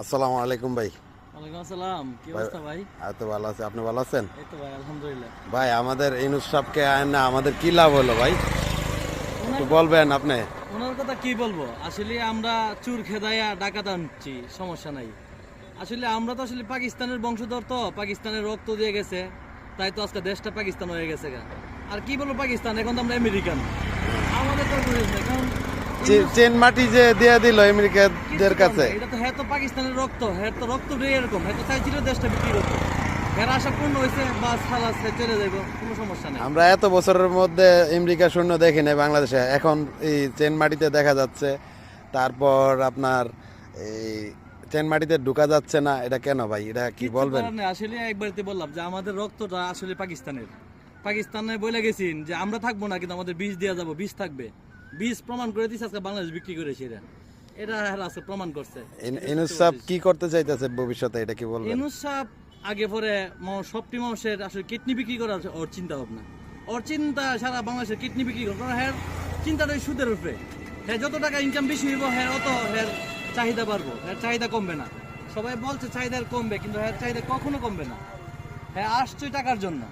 আসসালামু আলাইকুম ভাই। ওয়ালাইকুম আসসালাম। কি অবস্থা ভাই? এত ভালো আছে, আপনি ভালো আছেন? এই তো ভাই, আলহামদুলিল্লাহ। ভাই আমাদের ইনুস সাহেবকে আয় না, আমাদের কি লাভ হলো ভাই? একটু ওনার বলবেন আপনি। ওনার কথা কি বলবো? আসলে আমরা চুর খেদাইয়া ডাকাত আনছি, সমস্যা নাই। আসলে আমরা তো আসলে পাকিস্তানের বংশধর, তো পাকিস্তানের রক্ত দিয়ে গেছে, তাই তো আজকে দেশটা পাকিস্তান হয়ে গেছে গা। আর কি বলবো পাকিস্তান, এখন তো আমরা আমেরিকান। আমাদের তো বুঝিস না, কারণ চেন মাটি যে দিয়ে দিল কিচ্ছু আমেরিকাদের কাছে। করে না। এটা তো হ্যাঁ তো পাকিস্তানের রক্ত, হ্যাঁ তো রক্ত এরকম, হ্যাঁ তো চাইছিল দেশটা বিক্রি করতে। হ্যাঁ আশা পূর্ণ হয়েছে, বাস খালাস চলে যাইব, কোনো সমস্যা নেই। আমরা এত বছরের মধ্যে আমেরিকা শূন্য দেখি নাই বাংলাদেশে, এখন এই চেন মাটিতে দেখা যাচ্ছে। তারপর আপনার এই চেন মাটিতে ঢুকা যাচ্ছে না, এটা কেন ভাই? এটা কি কিচ্ছু বলবেন? করার নেই। আসলে একবারতে বললাম যে আমাদের রক্তটা আসলে পাকিস্তানের। পাকিস্তানে বলে গেছেন যে আমরা থাকবো না, কিন্তু আমাদের বীজ দেওয়া যাবো, বীজ থাকবে। বীজ প্রমাণ করে দিচ্ছে, আজকে বাংলাদেশ বিক্রি করেছে এরা। এরা আজকে প্রমাণ করছে। ইনুস সাহেব কি করতে চাইতেছে ভবিষ্যতে, এটা কি বলবেন? ইউনূস সাহেব আগে পরে সবটি মানুষের আসলে কিডনি বিক্রি করার ওর চিন্তা ভাবনা। ওর চিন্তা সারা বাংলাদেশের কিডনি বিক্রি করার, কারণ হ্যাঁ চিন্তাটাই সুদের উপরে। হ্যাঁ যত টাকা ইনকাম বেশি হইব, হ্যাঁ অত হ্যাঁ চাহিদা বাড়বো, হ্যাঁ চাহিদা কমবে না। সবাই বলছে চাহিদা কমবে, কিন্তু হ্যাঁ চাহিদা কখনো কমবে না। হ্যাঁ আসছে টাকার জন্য।